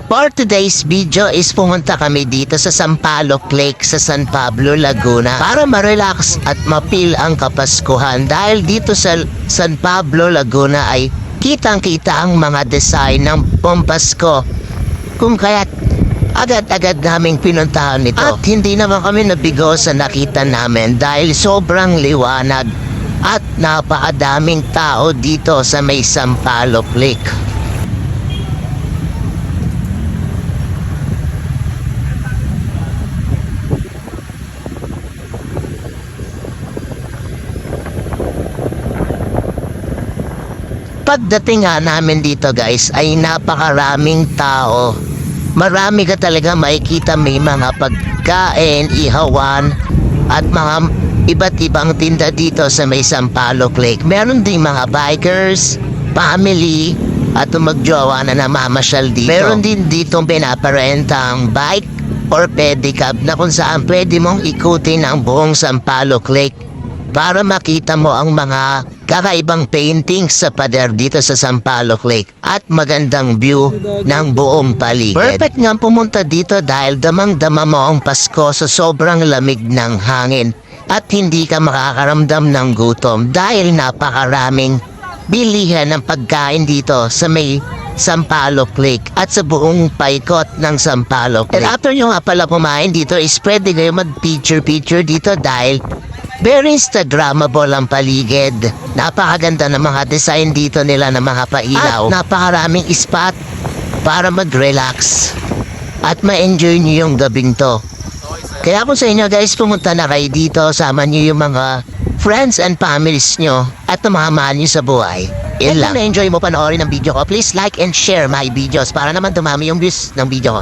For today's video is pumunta kami dito sa Sampaloc Lake sa San Pablo, Laguna para ma-relax at ma-feel ang Kapaskuhan dahil dito sa San Pablo, Laguna ay kitang-kita ang mga design ng Pampasko. Kung kaya't agad-agad naming pinuntahan ito. At hindi naman kami nabigo sa nakita namin dahil sobrang liwanag at napakadaming tao dito sa may Sampaloc Lake. Pagdating nga namin dito guys ay napakaraming tao. Marami ka talaga makikita, may mga pagkain, ihawan at mga iba't ibang tinda dito sa may Sampaloc Lake. Meron ding mga bikers, family at magjowa na namamasyal dito. Meron din dito pinaparentang bike or pedicab na kung saan pwede mong ikutin ang buong Sampaloc Lake para makita mo ang mga kakaibang paintings sa pader dito sa Sampaloc Lake at magandang view ng buong paligid. Perfect nga pumunta dito dahil damang-dama mo ang Pasko sa sobrang lamig ng hangin at hindi ka makakaramdam ng gutom dahil napakaraming bilihan ng pagkain dito sa may Sampaloc Lake at sa buong paikot ng Sampaloc Lake. And after nyo nga pala kumain dito is pwede kayo mag-picture dito dahil very Instagrammable ang paligid. Napakaganda ng mga design dito nila ng mga pailaw. At napakaraming spot para mag-relax at ma-enjoy nyo yung gabing to. Kaya kung sa inyo guys, pumunta na kayo dito, sama nyo yung mga friends and families nyo at mga mahal nyo sa buhay. Yan lang. Kung na-enjoy mo panoorin ang video ko, please like and share my videos para naman dumami yung views ng video ko.